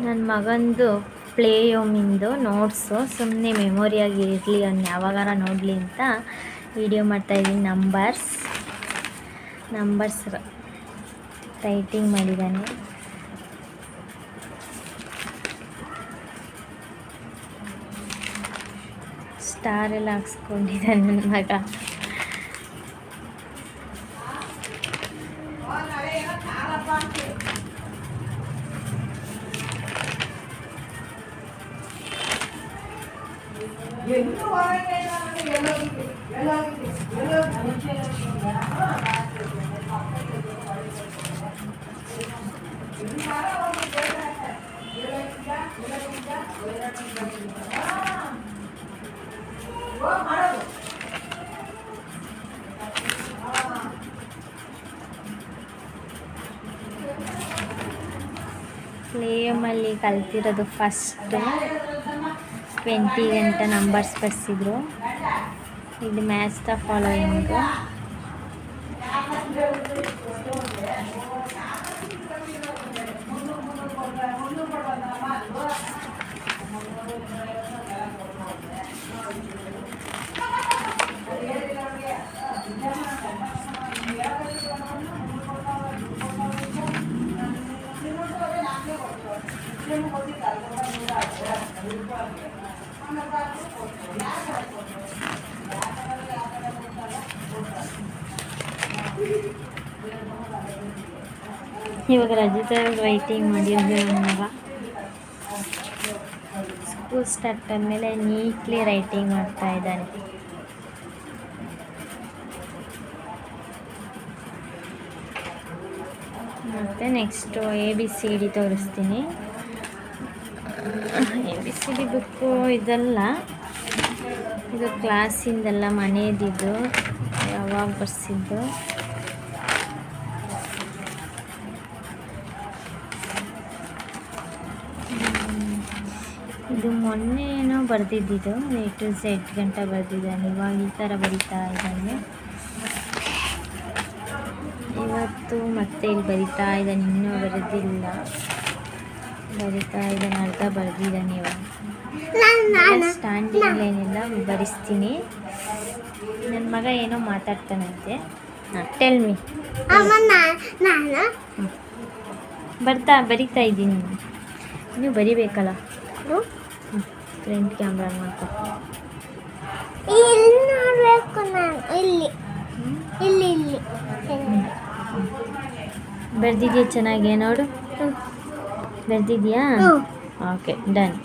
ನನ್ನ ಮಗಂದು ಪ್ಲೇಯೋಮಿಂದು ನೋಟ್ಸು ಸುಮ್ಮನೆ ಮೆಮೊರಿಯಾಗಿ ಇರಲಿ ಅವ್ನು ಯಾವಾಗಾರ ನೋಡಲಿ ಅಂತ ವಿಡಿಯೋ ಮಾಡ್ತಾಯಿದ್ದೀನಿ. ನಂಬರ್ಸ್ ರೈಟಿಂಗ್ ಮಾಡಿದ್ದಾನೆ. ಸ್ಟಾರ್ ಎಲ್ಲ ಹಾಕ್ಸ್ಕೊಂಡಿದ್ದಾನೆ ನನ್ನ ಮಗ. ಪ್ಲೇಯಮಲ್ಲಿ ಕಲ್ತಿರೋದು ಫಸ್ಟು 20 ಗಂಟೆ ನಂಬರ್ಸ್ ಬರ್ಸಿದ್ರು. ಇದು ಮ್ಯಾಚ್ ದ ಫಾಲೋಯಿಂಗು. ಇವಾಗ ರಜಿತಾ ರೈಟಿಂಗ್ ಮಾಡಿದ್ದೆ ನನ್ನ ಮಗ. ಸ್ಕೂಲ್ ಸ್ಟಾರ್ಟ್ ಆದಮೇಲೆ ನೀಟ್ಲಿ ರೈಟಿಂಗ್ ಮಾಡ್ತಾ ಇದ್ದಾನೆ. ಮತ್ತು ನೆಕ್ಸ್ಟು ABCD ತೋರಿಸ್ತೀನಿ. ABCD ಬುಕ್ಕು ಇದೆಲ್ಲ ಇದು ಕ್ಲಾಸಿಂದೆಲ್ಲ ಮನೆಯದಿದ್ದು ಯಾವಾಗ ಬರ್ಸಿದ್ದು. ಇದು ಮೊನ್ನೆ ಏನೋ ಬರೆದಿದ್ದು A to Z ಗಂಟ ಬರೆದಿದ್ದಾನೆ. ಇವಾಗ ಈ ಥರ ಬರಿತಾ ಇದ್ದಾನೆ. ಇವತ್ತು ಮತ್ತೆ ಇಲ್ಲಿ ಬರಿತಾ ಇದ್ದಾನೆ. ಇನ್ನೂ ಬರೆದಿಲ್ಲ, ಬರಿತಾ ಇದ್ದಾನೆ. ಅರ್ಧ ಬರೆದಿದ್ದಾನೆ. ಇವಾಗ ಸ್ಟ್ಯಾಂಡಿಂಗ್ ಲೈನೆಲ್ಲ ಬರೆಸ್ತೀನಿ. ನನ್ನ ಮಗ ಏನೋ ಮಾತಾಡ್ತಾನಂತೆ. Tell me. ಬರಿತಾ ಇದ್ದೀನಿ. ನೀವು ಬರಿಬೇಕಲ್ಲ. ಫ್ರಂಟ್ ಕ್ಯಾಮ್ರಾ ಮಾಡ್ಕೊ. ಬರ್ದಿದ್ಯಾ ಚೆನ್ನಾಗಿ? ನೋಡು, ಬರ್ದಿದ್ಯಾ? Okay, done.